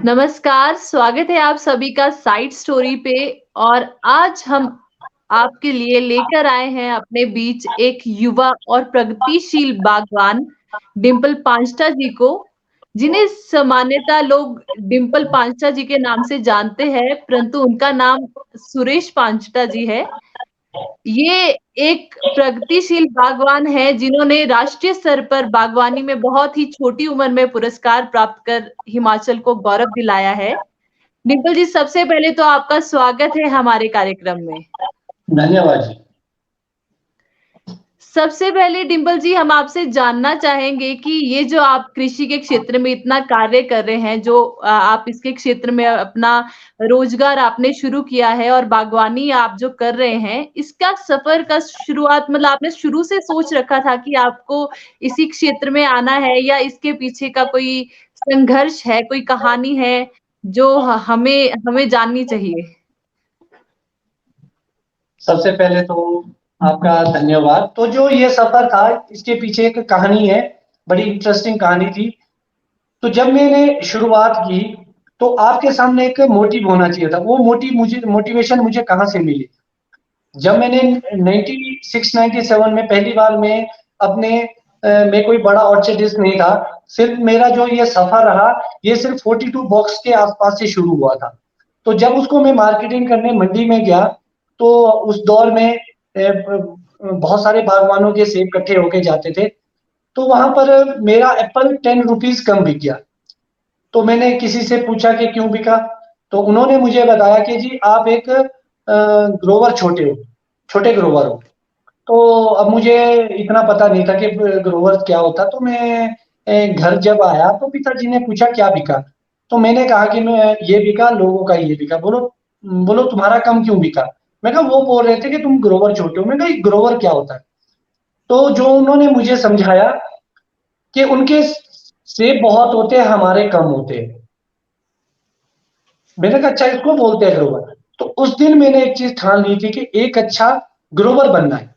नमस्कार, स्वागत है आप सभी का साइड स्टोरी पे। और आज हम आपके लिए लेकर आए हैं अपने बीच एक युवा और प्रगतिशील बागवान डिंपल पांचटा जी को, जिन्हें सामान्यतः लोग डिंपल पांचटा जी के नाम से जानते हैं, परंतु उनका नाम सुरेश पांचटा जी है। ये एक प्रगतिशील बागवान है जिन्होंने राष्ट्रीय स्तर पर बागवानी में बहुत ही छोटी उम्र में पुरस्कार प्राप्त कर हिमाचल को गौरव दिलाया है। डिंपल जी, सबसे पहले तो आपका स्वागत है हमारे कार्यक्रम में। धन्यवाद जी। सबसे पहले डिंपल जी, हम आपसे जानना चाहेंगे कि ये जो आप कृषि के क्षेत्र में इतना कार्य कर रहे हैं, जो आप इसके क्षेत्र में अपना रोजगार आपने शुरू किया है और बागवानी आप जो कर रहे हैं, इसका सफर का शुरुआत मतलब आपने शुरू से सोच रखा था कि आपको इसी क्षेत्र में आना है, या इसके पीछे का कोई संघर्ष है, कोई कहानी है जो हमें हमें जाननी चाहिए? सबसे पहले तो आपका धन्यवाद। तो जो ये सफर था, इसके पीछे एक कहानी है, बड़ी इंटरेस्टिंग कहानी थी। तो जब मैंने शुरुआत की, तो आपके सामने एक मोटिव होना चाहिए था। वो मोटिवेशन मुझे कहाँ से मिली? जब मैंने 96-97 में पहली बार में अपने मैं कोई बड़ा ऑर्चिडिस्ट नहीं था। सिर्फ मेरा जो ये सफर रहा, ये सिर्फ 42 बॉक्स के आसपास से शुरू हुआ था। तो जब उसको मैं मार्केटिंग करने मंडी में गया, तो उस दौर में बहुत सारे बागवानों के सेब इकट्ठे होके जाते थे। तो वहां पर मेरा एप्पल 10 रुपीज कम बिक गया। तो मैंने किसी से पूछा कि क्यों बिका? तो उन्होंने मुझे बताया कि जी आप एक ग्रोवर छोटे ग्रोवर हो। तो अब मुझे इतना पता नहीं था कि ग्रोवर क्या होता। तो मैं घर जब आया तो पिताजी ने पूछा क्या बिका? तो मैंने कहा कि मैं ये बिका, लोगों का ये बिका। बोलो बोलो तुम्हारा कम क्यों बिका? मैं कहा वो बोल रहे थे कि तुम ग्रोवर छोटे हो। मैं कहा ग्रोवर क्या होता है? तो जो उन्होंने मुझे समझाया कि उनके सेब बहुत होते हैं, हमारे कम होते हैं। मैंने कहा अच्छा, इसको बोलते हैं ग्रोवर। तो उस दिन मैंने एक चीज ठान ली थी कि एक अच्छा ग्रोवर बनना है।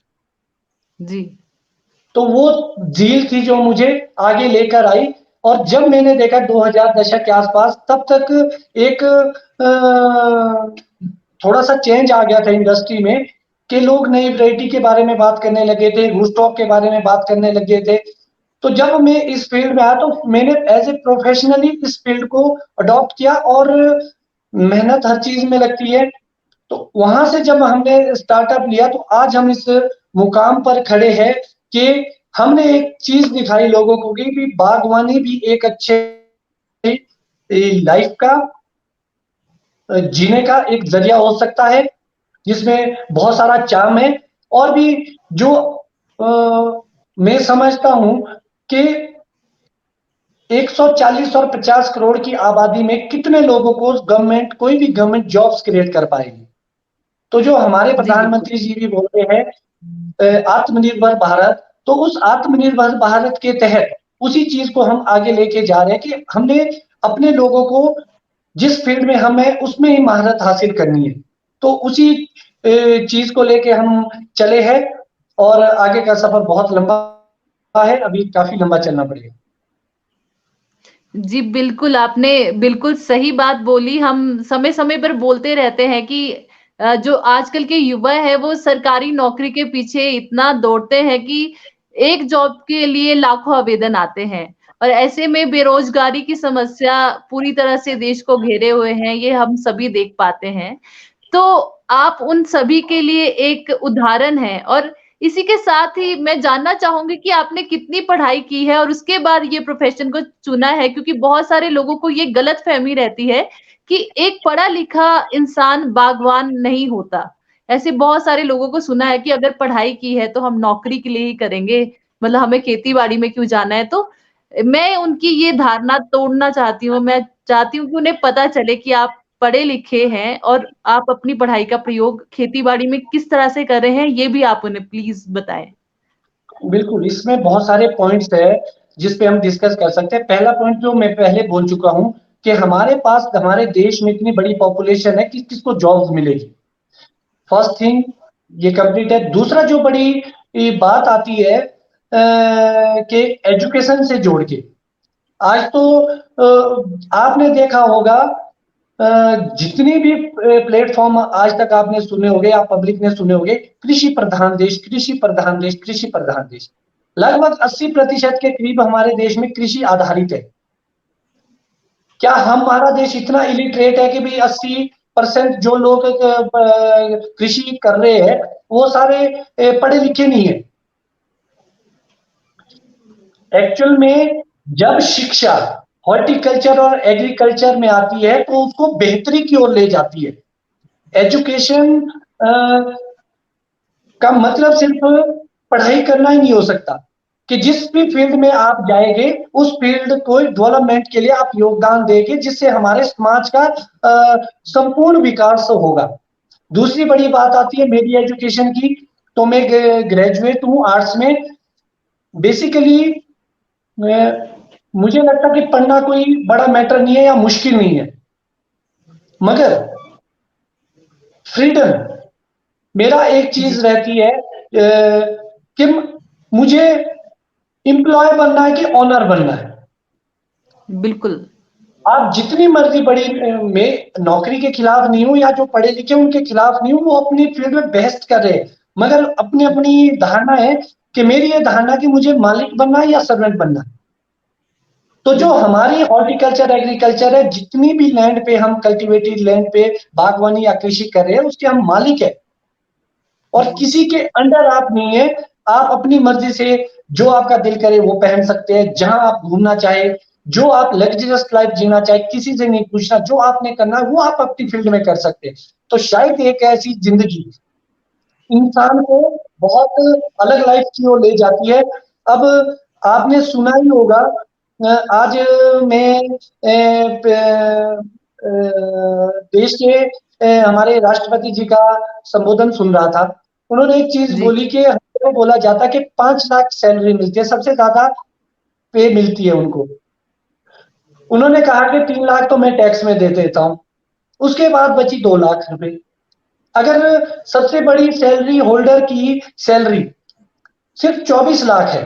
जी। तो वो झील थी जो मुझे आगे लेकर आई। और जब मैंने देखा 2000 दशक के आसपास, तब तक एक थोड़ा सा चेंज आ गया था इंडस्ट्री में, कि लोग नई वैरायटी के बारे में बात करने लगे थे, रूस्टॉक के बारे में बात करने लगे थे। तो जब मैं इस फील्ड में आया, तो मैंने एज ए प्रोफेशनली इस फील्ड को अडॉप्ट किया। और मेहनत हर चीज में लगती है। तो वहां से जब हमने स्टार्टअप लिया, तो आज हम इस मुकाम पर खड़े हैं कि हमने एक चीज दिखाई लोगों को कि भी बागवानी भी एक अच्छे लाइफ का जीने का एक जरिया हो सकता है, जिसमें बहुत सारा चार्म है। और भी जो मैं समझता हूं कि 140 और 50 करोड़ की आबादी में कितने लोगों को गवर्नमेंट, कोई भी गवर्नमेंट जॉब्स क्रिएट कर पाएगी। तो जो हमारे जी, बिल्कुल। प्रधानमंत्री जी भी बोलते हैं आत्मनिर्भर भारत, तो उस आत्मनिर्भर भारत के तहत उसी चीज को हम आगे लेके जा रहे हैं कि हमने अपने लोगों को जिस फील्ड में हम है उसमें ही महारत हासिल करनी है। तो उसी चीज को लेके हम चले हैं। और आगे का सफर बहुत लंबा है, अभी काफी लंबा चलना पड़ेगा। जी, बिल्कुल, आपने बिल्कुल सही बात बोली। हम समय-समय पर बोलते रहते हैं कि जो आजकल के युवा हैं, वो सरकारी नौकरी के पीछे इतना दौड़ते हैं कि एक जॉब के लिए लाखों आवेदन आते हैं। और ऐसे में बेरोज़गारी की समस्या पूरी तरह से देश को घेरे हुए हैं, ये हम सभी देख पाते हैं। तो आप उन सभी के लिए एक उदाहरण हैं। और इसी के साथ ही मैं जानना चाहूँगी कि आपने कितनी पढ़ाई की है और उसके बाद ये प्रोफ़ेशन को चुना है? क्योंकि बहुत सारे लोगों को ये गलतफ़हमी रहती है कि एक पढ़ा-लिखा इंसान बागवान नहीं होता। ऐसे बहुत सारे लोगों को सुना है कि अगर पढ़ाई की है तो हम नौकरी के लिए ही करेंगे, मतलब हमें खेती-बाड़ी में क्यों जाना है? तो मैं उनकी ये धारणा तोड़ना चाहती हूँ। मैं चाहती हूँ कि उन्हें पता चले कि आप पढ़े-लिखे हैं और आप अपनी पढ़ाई का प्रयोग खेती-बाड़ी में किस तरह से कर रहे हैं, ये भी आप उन्हें प्लीज़ बताएँ। बिल्कुल, इसमें बहुत सारे पॉइंट्स है जिस पे हम डिस्कस कर सकते हैं। पहला पॉइंट जो मैं पहले बोल चुका हूँ कि हमारे पास, हमारे देश में इतनी बड़ी पॉपुलेशन है कि किसको जॉब्स मिलेगी। फर्स्ट थिंग ये कंप्लीट है। दूसरा जो बड़ी बात आती है कि एजुकेशन से जोड़ के, आज तो आपने देखा होगा जितनी भी प्लेटफॉर्म आज तक आपने सुने होंगे या पब्लिक ने सुने होंगे, कृषि प्रधान देश, कृषि प्रधान देश, कृषि प्रधान देश। लगभग 80% के करीब हमारे देश में कृषि आधारित है। क्या हमारा देश इतना इलिटरेट है कि भाई 80% जो लोग कृषि कर रहे हैं वो सारे पढ़े लिखे नहीं है? एक्चुअल में जब शिक्षा हॉर्टिकल्चर और एग्रीकल्चर में आती है तो उसको बेहतरी की ओर ले जाती है। एजुकेशन का मतलब सिर्फ पढ़ाई करना ही नहीं हो सकता कि जिस भी फील्ड में आप जाएंगे उस फील्ड को डेवलपमेंट के लिए आप योगदान देंगे जिससे हमारे समाज का संपूर्ण विकास होगा। दूसरी बड़ी बात आती है मेरी एजुकेशन की। तो मैं ग्रेजुएट हूँ आर्ट्स में। बेसिकली मुझे लगता कि पढ़ना कोई बड़ा मैटर नहीं है या मुश्किल नहीं है, मगर फ्रीडम मेरा एक जी, चीज रहती है कि मुझे एम्प्लॉय बनना है कि ऑनर बनना है। बिल्कुल। आप जितनी मर्जी बड़ी मैं नौकरी के खिलाफ नहीं हूं या जो पढ़े लिखे उनके खिलाफ नहीं हूं, वो अपनी फील्ड में बेस्ट कर रहे हैं, मगर अपनी अपनी धारणा है कि मेरी ये धारणा कि मुझे मालिक बनना है या सर्वेंट बनना है। तो जो बिल्कुल। हमारी हॉर्टिकल्चर एग्रीकल्चर है, जितनी भी लैंड पे हम कल्टीवेटेड लैंड पे बागवानी या कृषि कर रहे हैं उसके हम मालिक है और जी, किसी के अंडर आप नहीं है। आप अपनी मर्जी से जो आपका दिल करे वो पहन सकते हैं, जहां आप घूमना चाहे, जो आप लग्जरियस लाइफ जीना चाहे, किसी से नहीं पूछना, जो आपने करना है वो आप अपनी फील्ड में कर सकते हैं। तो शायद एक ऐसी जिंदगी इंसान को बहुत अलग लाइफ की ओर ले जाती है। अब आपने सुना ही होगा आज मैं देश के हमारे राष्ट्रपति जी का संबोधन सुन रहा था। उन्होंने एक चीज जी, बोली कि हमको बोला जाता है कि 5 लाख सैलरी मिलती है, सबसे ज्यादा पे मिलती है उनको। उन्होंने कहा कि 3 लाख तो मैं टैक्स में दे देता हूं, उसके बाद बची 2 लाख रुपए। अगर सबसे बड़ी सैलरी होल्डर की सैलरी सिर्फ 24 लाख है,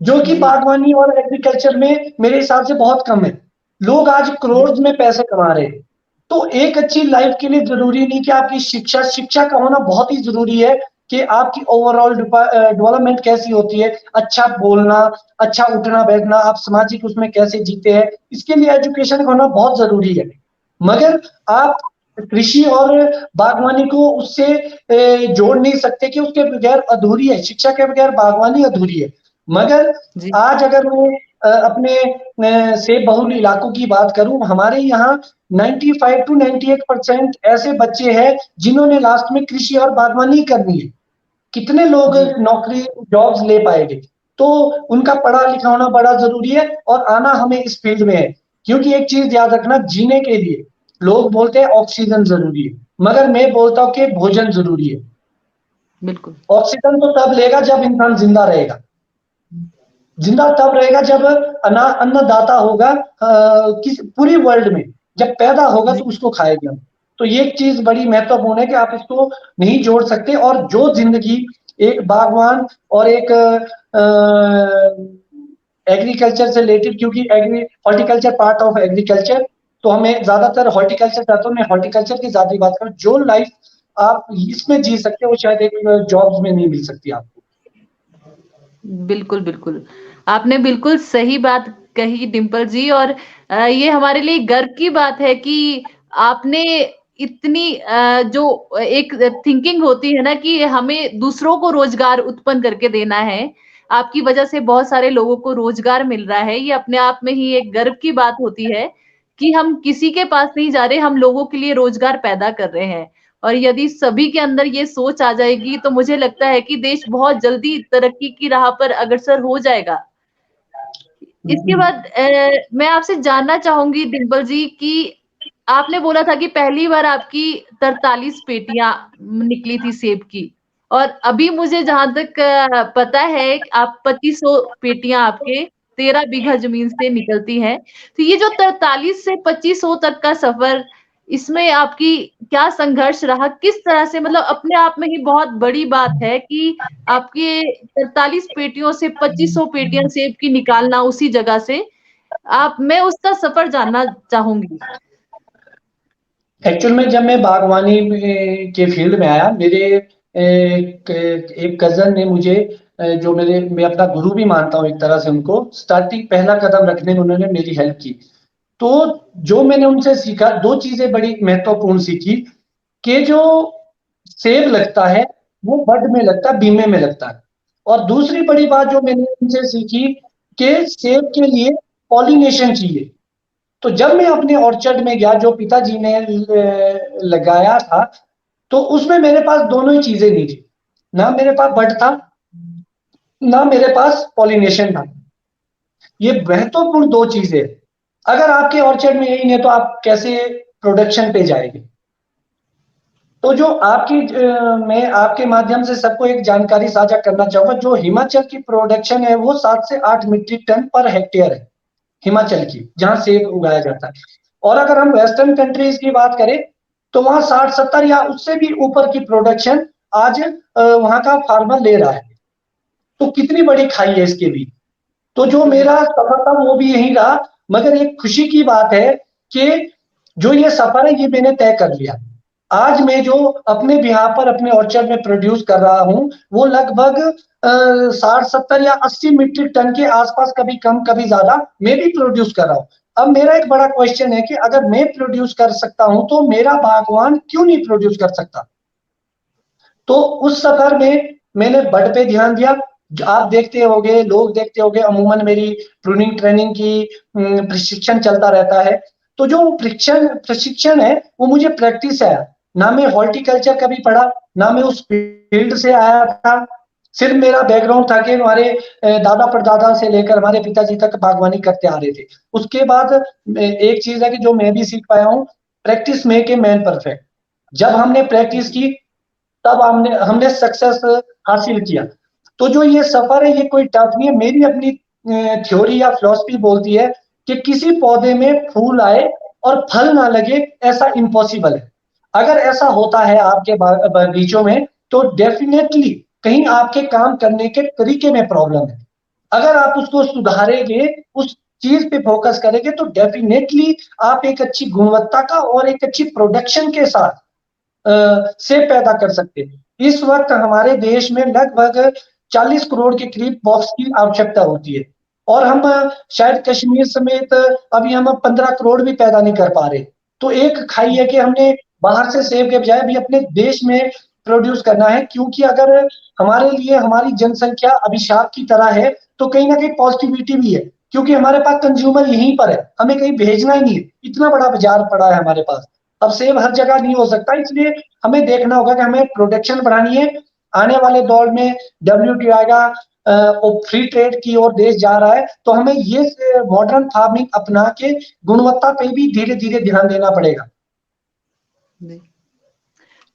जो कि जी, बागवानी और एग्रीकल्चर में मेरे हिसाब से बहुत कम है। लोग आज जी, करोड़ में पैसे कमा रहे हैं। तो एक अच्छी लाइफ के लिए जरूरी नहीं कि आपकी शिक्षा शिक्षा का होना बहुत ही जरूरी है कि आपकी ओवरऑल डेवलपमेंट कैसी होती है, अच्छा बोलना, अच्छा उठना बैठना, आप सामाजिक उसमें कैसे जीते हैं, इसके लिए एजुकेशन का होना बहुत जरूरी है। मगर आप कृषि और बागवानी को उससे जोड़ नहीं सकते कि उसके बगैर अधूरी है, शिक्षा के बगैर बागवानी अधूरी है। मगर जी, आज अगर मैं अपने सेब बहुल इलाकों की बात करूं, हमारे यहाँ 95 टू 98% ऐसे बच्चे हैं जिन्होंने लास्ट में कृषि और बागवानी करनी है। कितने लोग जी, नौकरी जॉब्स ले पाएंगे? तो उनका पढ़ा लिखा होना बड़ा जरूरी है और आना हमें इस फील्ड में है। क्योंकि एक चीज याद रखना, जीने के लिए लोग बोलते हैं ऑक्सीजन जरूरी है, मगर मैं बोलता हूं कि भोजन जरूरी है। बिल्कुल। ऑक्सीजन तो तब लेगा जब इंसान जिंदा रहेगा। जिंदा तब रहेगा जब अन्नदाता होगा किस पूरी वर्ल्ड में, जब पैदा होगा जी, तो उसको खाएगा। तो ये एक चीज बड़ी महत्वपूर्ण है कि आप इसको नहीं जोड़ सकते। और जो जिंदगी एक बागवान और एक एग्रीकल्चर से रिलेटेड, क्योंकि agri horticulture part of agriculture, तो हमें ज्यादातर हॉर्टिकल्चर चाहता हूँ, मैं हॉर्टिकल्चर की ज्यादा बात करूँ। जो लाइफ आप इसमें जी सकते हो वो शायद एक जॉब्स में नहीं मिल सकती आपको। बिल्कुल, बिल्कुल। आपने बिल्कुल सही बात कही डिंपल जी और ये हमारे लिए गर्व की बात है कि आपने इतनी जो एक थिंकिंग होती है ना कि हमें दूसरों को रोज़गार उत्पन्न करके देना है। आपकी वजह से बहुत सारे लोगों को रोज़गार मिल रहा है। ये अपने आप में ही एक गर्व की बात होती है कि हम किसी के पास नहीं जा रहे, हम लोगों के लिए रोज़गार पैदा कर रहे हैं। और यदि सभी के अंदर ये सोच आ जाएगी तो मुझे लगता है कि देश बहुत जल्दी तरक्की की राह पर अग्रसर हो जाएगा। इसके बाद मैं आपसे जानना चाहूँगी डिंपल जी कि आपने बोला था कि पहली बार आपकी 43 पेटियाँ निकली थी सेब की और अभी मुझे जहाँ तक पता है कि आप 2500 पेटियाँ आपके 13 बीघा ज़मीन से निकलती हैं। तो ये जो 43 से 2500 तक का सफ़र, इसमें आपकी क्या संघर्ष रहा? किस तरह से मतलब अपने आप में ही बहुत बड़ी बात है कि आपके 43 पेटियों से 2500 पेटियाँ सेब की निकालना उसी जगह से। मैं उसका सफर जानना चाहूंगी। एक्चुअल में जब मैं बागवानी के फील्ड में आया, मेरे एक कजन ने मुझे जो मैं अपना गुरु भी मानता हूँ एक तरह से उनको, स्टार्टिंग पहला कदम रखने में उन्होंने मेरी हेल्प की। तो जो मैंने उनसे सीखा, दो चीजें बड़ी महत्वपूर्ण सीखी कि जो सेब लगता है वो बड में लगता है, बीमे में लगता है। और दूसरी बड़ी बात जो मैंने उनसे सीखी कि सेब के लिए पॉलिनेशन चाहिए। तो जब मैं अपने ऑर्चर्ड में गया जो पिताजी ने लगाया था, तो उसमें मेरे पास दोनों ही चीजें नहीं थी। ना मेरे पास बड था, ना मेरे पास पॉलिनेशन था। ये महत्वपूर्ण दो चीजें। अगर आपके ऑर्चर्ड में यही नहीं है तो आप कैसे प्रोडक्शन पे जाएंगे? तो जो मैं आपके माध्यम से सबको एक जानकारी साझा करना चाहूंगा। जो हिमाचल की प्रोडक्शन है वो 7 से 8 मीट्रिक टन पर हेक्टेयर है, हिमाचल की, जहां सेब उगाया जाता है। और अगर हम वेस्टर्न कंट्रीज की बात करें तो वहां 60-70 या उससे भी ऊपर की प्रोडक्शन आज वहां का फार्मर ले रहा है। तो कितनी बड़ी खाई है इसके भी। तो जो मेरा सफर था वो भी यही रहा। मगर एक खुशी की बात है कि जो ये सफर है ये मैंने तय कर लिया। आज मैं जो अपने बिहार पर अपने ऑर्चर्ड में प्रोड्यूस कर रहा हूं वो लगभग 60, 70 या 80 मीट्रिक टन के आसपास, कभी कम कभी ज्यादा, मैं भी प्रोड्यूस कर रहा हूं। अब मेरा एक बड़ा क्वेश्चन है कि अगर मैं प्रोड्यूस कर सकता हूं तो मेरा बागवान क्यों नहीं प्रोड्यूस कर सकता? तो उस सफर में मैंने बड पे ध्यान दिया। आप देखते होंगे, लोग देखते होंगे, अमूमन मेरी प्रूनिंग ट्रेनिंग की प्रशिक्षण चलता रहता है। तो जो प्रशिक्षण प्रशिक्षण है वो मुझे प्रैक्टिस है। ना मैं हॉर्टिकल्चर कभी पढ़ा, ना मैं उस फील्ड से आया था। सिर्फ मेरा बैकग्राउंड था कि हमारे दादा परदादा से लेकर हमारे पिताजी तक बागवानी करते आ रहे थे। उसके बाद एक चीज है कि जो मैं भी सीख पाया हूँ, practice make a man perfect. जब हमने प्रैक्टिस की तब हमने हमने सक्सेस हासिल किया। तो जो ये सफर है ये कोई टफ नहीं है। मेरी अपनी थ्योरी या फिलॉसफी बोलती है कि किसी पौधे में फूल आए और फल ना लगे, ऐसा इम्पॉसिबल है। अगर ऐसा होता है आपके बगीचों में तो डेफिनेटली कहीं आपके काम करने के तरीके में प्रॉब्लम है। अगर आप उसको सुधारेंगे, उस चीज पे फोकस करेंगे, तो डेफिनेटली आप एक अच्छी गुणवत्ता का और एक अच्छी प्रोडक्शन के साथ से पैदा कर सकते हैं। इस वक्त हमारे देश में लगभग 40 करोड़ के करीब बॉक्स की आवश्यकता होती है। और हम शायद कश्मीर समेत अभी हम 15 करोड़ भी पैदा नहीं कर पा रहे। तो एक खाई है कि हमने बाहर से सेब के बजाय भी अपने देश में प्रोड्यूस करना है। क्योंकि अगर हमारे लिए हमारी जनसंख्या अभिशाप की तरह है तो कहीं ना कहीं पॉजिटिविटी भी है, क्योंकि हमारे पास कंज्यूमर यहीं पर है, हमें कहीं भेजना ही नहीं है, इतना बड़ा बाजार पड़ा है हमारे पास। अब सेब हर जगह नहीं हो सकता, इसलिए हमें देखना होगा कि हमें प्रोडक्शन बढ़ानी है। आने वाले दौर में WTO आएगा, फ्री ट्रेड की ओर देश जा रहा है, तो हमें ये मॉडर्न फार्मिंग अपना के गुणवत्ता पे भी धीरे धीरे ध्यान देना पड़ेगा।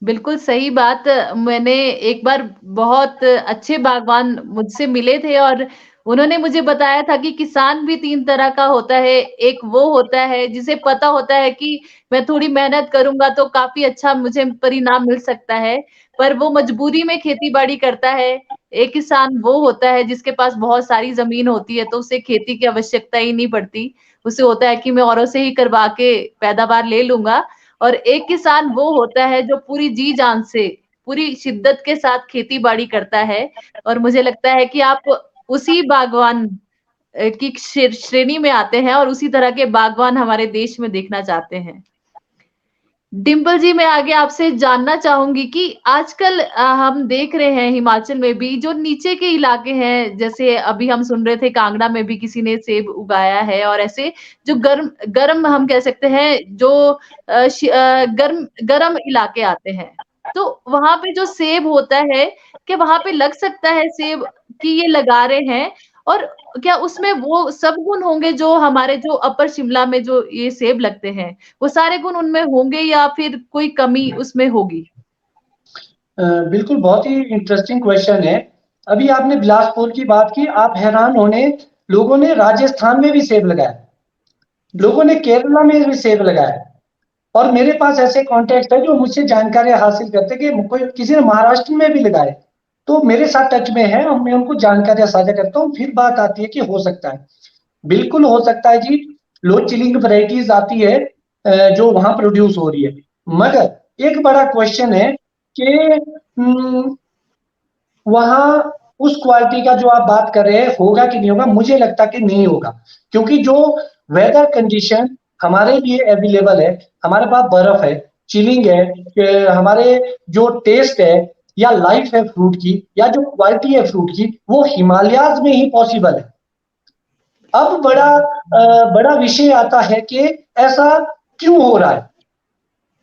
बिल्कुल सही बात। मैंने एक बार बहुत अच्छे बागवान मुझसे मिले थे और उन्होंने मुझे बताया था कि किसान भी 3 तरह का होता है। एक वो होता है जिसे पता होता है कि मैं थोड़ी मेहनत करूँगा तो काफ़ी अच्छा मुझे परिणाम मिल सकता है, पर वो मजबूरी में खेती-बाड़ी करता है। एक किसान वो होता है जिसके पास बहुत सारी ज़मीन होती है तो उसे खेती की आवश्यकता ही नहीं पड़ती। उसे होता है कि मैं औरों से ही करवा के पैदावार ले लूँगा। और एक किसान वो होता है जो पूरी जी-जान से, पूरी शिद्दत के साथ खेती-बाड़ी करता है और मुझे लगता है कि आप उसी बागवान की श्रेणी में आते हैं और उसी तरह के बागवान हमारे देश में देखना चाहते हैं। डिम्पल जी, मैं आगे आपसे जानना चाहूँगी कि आजकल हम देख रहे हैं हिमाचल में भी जो नीचे के इलाके हैं, जैसे अभी हम सुन रहे थे कांगड़ा में भी किसी ने सेब उगाया है और ऐसे जो गर्म गर्म हम कह सकते हैं जो गर्म गर्म इलाके आते हैं। तो वहाँ पे जो सेब होता है, क्या वहाँ पे लग सकता है सेब कि ये लगा रहे हैं? और क्या उसमें वो सब गुण होंगे जो हमारे जो अपर शिमला में जो ये सेब लगते हैं? वो सारे गुण उनमें होंगे या फिर कोई कमी उसमें होगी? बिल्कुल, बहुत ही इंटरेस्टिंग क्वेश्चन है। अभी आपने बिलासपुर की बात की, आप हैरान होने, लोगों ने राजस्थान में भी सेब लगाया, जी। लोगों ने केरला में भी सेब लगाया। और मेरे पास ऐसे कॉन्टेक्ट है जो मुझसे जानकारी हासिल करते कि कोई किसी ने महाराष्ट्र में भी लगाए। तो मेरे साथ टच में है और मैं उनको जानकारियां साझा करता हूँ। फिर बात आती है कि हो सकता है। बिल्कुल हो सकता है जी, लो चिलिंग वैराइटीज़ आती है जो वहाँ प्रोड्यूस हो रही है। मगर एक बड़ा क्वेश्चन है कि वहाँ उस क्वालिटी का जो आप बात कर रहे हैं होगा कि नहीं होगा? मुझे लगता है कि नहीं होगा। क्योंकि जो वेदर कंडीशन हमारे लिए अवेलेबल है, हमारे पास बर्फ है, चिलिंग है, हमारे जो टेस्ट है या लाइफ है फ्रूट की या जो क्वालिटी है फ्रूट की, वो हिमालयाज़ में ही पॉसिबल है। अब बड़ा विषय आता है कि ऐसा क्यों हो रहा है?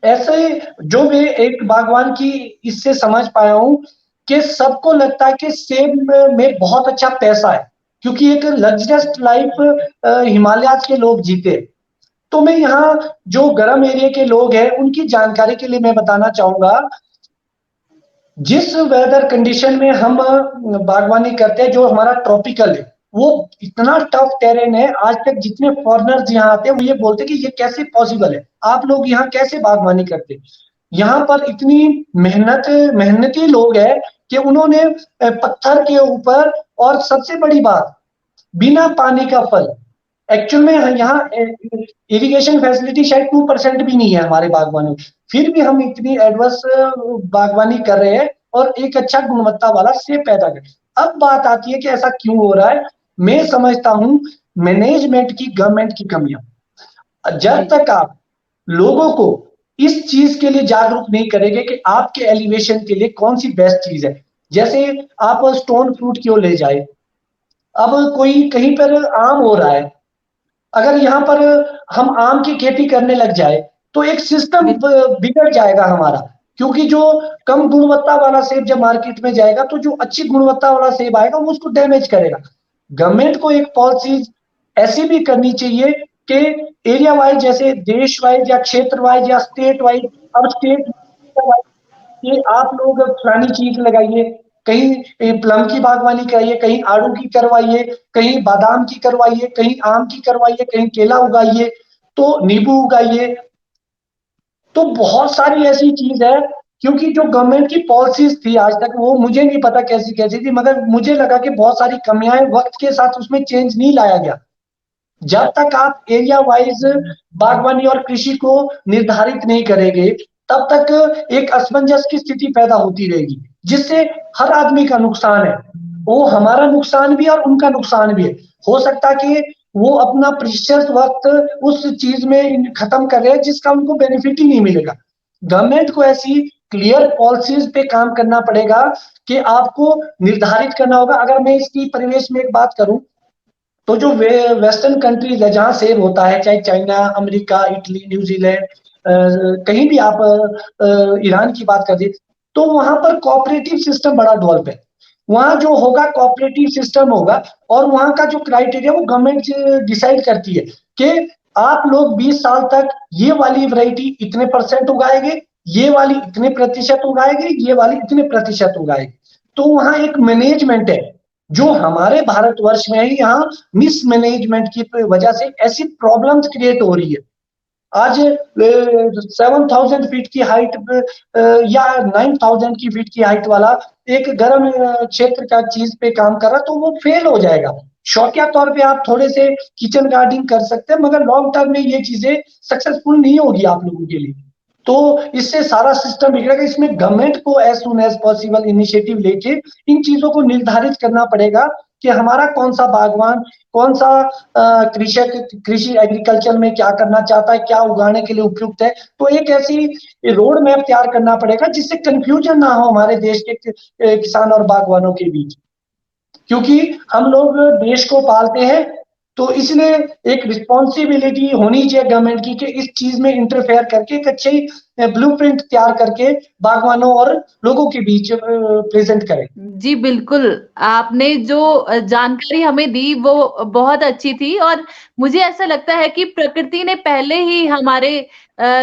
ऐसे जो मैं एक बागवान की इससे समझ पाया हूँ कि सबको लगता है कि सेब में बहुत अच्छा पैसा है, क्योंकि एक लग्जरियस लाइफ हिमालयाज़ के लोग जीते हैं। तो मैं यहाँ जो गर्म एरिया के लोग हैं, उनकी जानकारी के लिए मैं बताना चाहूँगा जिस वेदर कंडीशन में हम बागवानी करते हैं, जो हमारा ट्रॉपिकल है, वो इतना टफ टेरेन है, आज तक जितने फॉरेनर्स यहाँ आते हैं, वो ये बोलते हैं कि ये कैसे पॉसिबल है? आप लोग यहाँ कैसे बागवानी करते हैं? यहाँ पर इतनी मेहनती लोग हैं कि उन्होंने पत्थर के ऊपर और सबसे बड़ी बात, बिना पानी का फल। एक्चुअल में यहाँ इरिगेशन फैसिलिटी शायद 2% भी नहीं है हमारे बागवानों में। फिर भी हम इतनी एडवर्स बागवानी कर रहे हैं और एक अच्छा गुणवत्ता वाला सेब पैदा कर। अब बात आती है कि ऐसा क्यों हो रहा है? मैं समझता हूँ मैनेजमेंट की, गवर्नमेंट की कमियां। जब जी, तक आप लोगों को इस चीज के लिए जागरूक नहीं करेंगे कि आपके एलिवेशन के लिए कौन सी बेस्ट चीज है, जैसे आप स्टोन फ्रूट की ओर ले जाए, अब कोई कहीं पर आम हो रहा है, अगर यहाँ पर हम आम की खेती करने लग जाए तो एक सिस्टम बिल बिगड़ जाएगा हमारा, क्योंकि जो कम गुणवत्ता वाला सेब जब मार्केट में जाएगा तो जो अच्छी गुणवत्ता वाला सेब आएगा वो उसको डैमेज करेगा। गवर्नमेंट को एक पॉलिसी ऐसी भी करनी चाहिए कि एरिया वाइज, जैसे देश वाइज या क्षेत्र वाइज या स्टेट वाइज, अब स्टेट कि आप लोग फलानी चीज लगाइए, कहीं प्लम की बागवानी कराइए, कहीं आड़ू की करवाइए, कहीं बादाम की करवाइए, कहीं आम की करवाइए, कहीं केला उगाइए, तो नींबू उगाइए। तो बहुत सारी ऐसी चीज है, क्योंकि जो गवर्नमेंट की पॉलिसीज थी आज तक, वो मुझे नहीं पता कैसी कैसी थी, मगर मुझे लगा कि बहुत सारी कमियां हैं, वक्त के साथ उसमें चेंज नहीं लाया गया। जब तक आप एरिया वाइज बागवानी और कृषि को निर्धारित नहीं करेंगे, तब तक एक असमंजस की स्थिति पैदा होती रहेगी, जिससे हर आदमी का नुकसान है। वो हमारा नुकसान भी है और उनका नुकसान भी है। हो सकता है कि वो अपना प्रीशियस वक्त उस चीज में खत्म कर रहे हैं जिसका उनको बेनिफिट ही नहीं मिलेगा। गवर्नमेंट को ऐसी क्लियर पॉलिसीज पे काम करना पड़ेगा कि आपको निर्धारित करना होगा। अगर मैं इसकी परिवेश में एक बात करूं, तो जो वेस्टर्न कंट्रीज है जहां सेब होता है, चाहे चाइना, अमेरिका, इटली, न्यूजीलैंड, कहीं भी आप ईरान की बात कर दीजिए, तो वहां पर कोऑपरेटिव सिस्टम बड़ा डेवलप है। वहां जो होगा कोऑपरेटिव सिस्टम होगा, और वहां का जो क्राइटेरिया वो गवर्नमेंट डिसाइड करती है कि आप लोग 20 साल तक ये वाली वैरायटी इतने परसेंट उगाएंगे, ये वाली इतने प्रतिशत उगाएंगे, ये वाली इतने प्रतिशत उगाएंगे। तो वहां एक मैनेजमेंट है, जो हमारे भारतवर्ष में ही यहाँ मिसमैनेजमेंट की वजह से ऐसी प्रॉब्लम्स क्रिएट हो रही है। आज 7,000 फीट की हाइट या 9,000 की फीट की हाइट वाला एक गर्म क्षेत्र का चीज पे काम कर रहा, तो वो फेल हो जाएगा। शौकिया तौर पे आप थोड़े से किचन गार्डनिंग कर सकते हैं, मगर लॉन्ग टर्म में ये चीजें सक्सेसफुल नहीं होगी आप लोगों के लिए। तो इससे सारा सिस्टम बिगड़ेगा। इसमें गवर्नमेंट को as soon as possible initiative लेके इन चीजों को निर्धारित करना पड़ेगा कि हमारा कौन सा बागवान, कौन सा कृषक कृषि एग्रीकल्चर में क्या करना चाहता है, क्या उगाने के लिए उपयुक्त है। तो एक ऐसी रोड मैप तैयार करना पड़ेगा जिससे कंफ्यूजन ना हो हमारे देश के किसान और बागवानों के बीच, क्योंकि हम लोग देश को पालते हैं। तो इसलिए एक रिस्पॉन्सिबिलिटी होनी चाहिए गवर्नमेंट की कि इस चीज में इंटरफेयर करके एक अच्छी ब्लूप्रिंट तैयार करके बागवानों और लोगों के बीच प्रेजेंट करें। जी, बिल्कुल। आपने जो जानकारी हमें दी वो बहुत अच्छी थी और मुझे ऐसा लगता है कि प्रकृति ने पहले ही हमारे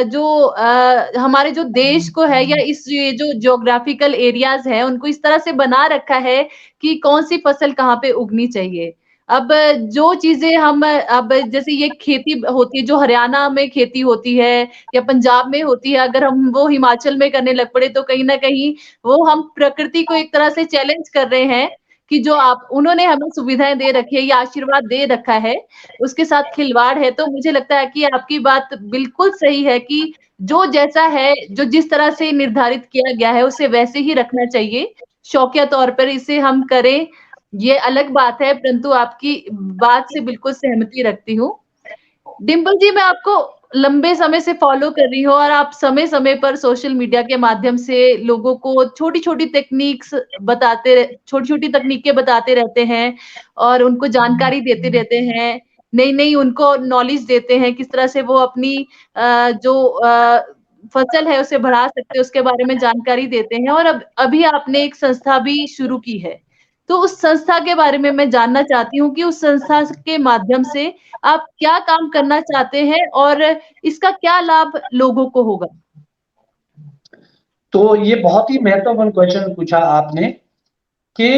जो देश को है या इस ये जो ज्योग्राफिकल एरियाज़ हैं, उनको इस तरह से बना रखा है कि कौन-सी फसल कहाँ पे उगनी चाहिए। अब जो चीज़ें हम अब जैसे ये खेती होती है, जो हरियाणा में खेती होती है या पंजाब में होती है, अगर हम वो हिमाचल में करने लग पड़े, तो कहीं न कहीं वो हम प्रकृति को एक तरह से चैलेंज कर रहे हैं कि जो आप उन्होंने हमें सुविधाएँ दे रखी है या आशीर्वाद दे रखा है, उसके साथ खिलवाड़ है। तो मुझे लगता है कि आपकी बात बिल्कुल सही है कि जो जैसा है, जो जिस तरह से निर्धारित किया गया है, उसे वैसे ही रखना चाहिए। शौकिया तौर पर इसे हम करें, ये अलग बात है, परंतु आपकी बात से बिल्कुल सहमति रखती हूँ। डिम्पल जी, मैं आपको लंबे समय से फॉलो कर रही हूँ और आप समय-समय पर सोशल मीडिया के माध्यम से लोगों को छोटी-छोटी छोटी-छोटी तकनीकें बताते रहते हैं और उनको जानकारी देते रहते हैं। नई-नई उनको नॉलेज देते हैं, किस तरह से वो अपनी फसल है उसे बढ़ा सकते हैं, उसके बारे में जानकारी देते हैं और अब अभी आपने एक संस्था भी शुरू की है। तो उस संस्था के बारे में मैं जानना चाहती हूँ कि उस संस्था के माध्यम से आप क्या काम करना चाहते हैं और इसका क्या लाभ लोगों को होगा? तो ये बहुत ही महत्वपूर्ण क्वेश्चन पूछा आपने कि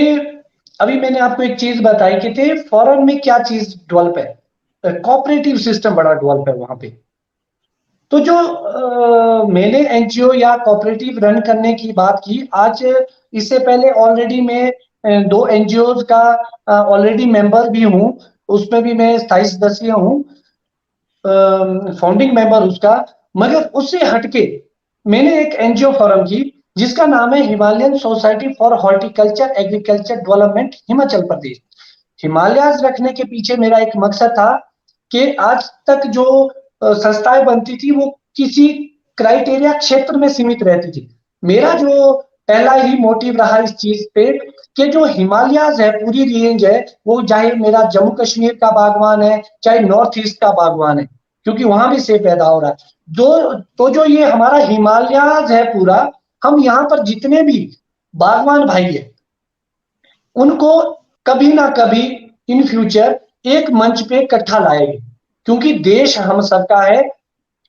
अभी मैंने आपको एक चीज बताई कि थे फॉरेन में क्या चीज डेवलप है, कोऑपरेटिव सिस्टम बड़ा डेवलप है वहां पे। तो जो मैंने एनजीओ या कोऑपरेटिव रन करने की बात की, आज इससे पहले ऑलरेडी मैं दो एनजीओ का ऑलरेडी मेंबर भी हूं, उसमें भी मैं स्थायी सदस्य हूं, फाउंडिंग मेंबर उसका। मगर उससे हटके मैंने एक एनजीओ फॉर्म की जिसका नाम है Himalayan society for horticulture agriculture development Himachal Pradesh. Himalayas रखने के पीछे मेरा एक मकसद था कि आज तक जो संस्थाएं बनती थी वो किसी क्राइटेरिया क्षेत्र में सीमित रहती थी। मेरा जो पहला ही मोटिव रहा इस चीज पे कि जो हिमालयाज है, पूरी रेंज है, वो चाहे मेरा जम्मू कश्मीर का बागवान है, चाहे नॉर्थ ईस्ट का बागवान है, क्योंकि वहां भी सेब पैदा हो रहा है। तो जो ये हमारा हिमालयाज है पूरा, हम यहाँ पर जितने भी बागवान भाई है उनको कभी ना कभी इन फ्यूचर एक मंच पे इकट्ठा लाएंगे, क्योंकि देश हम सबका है,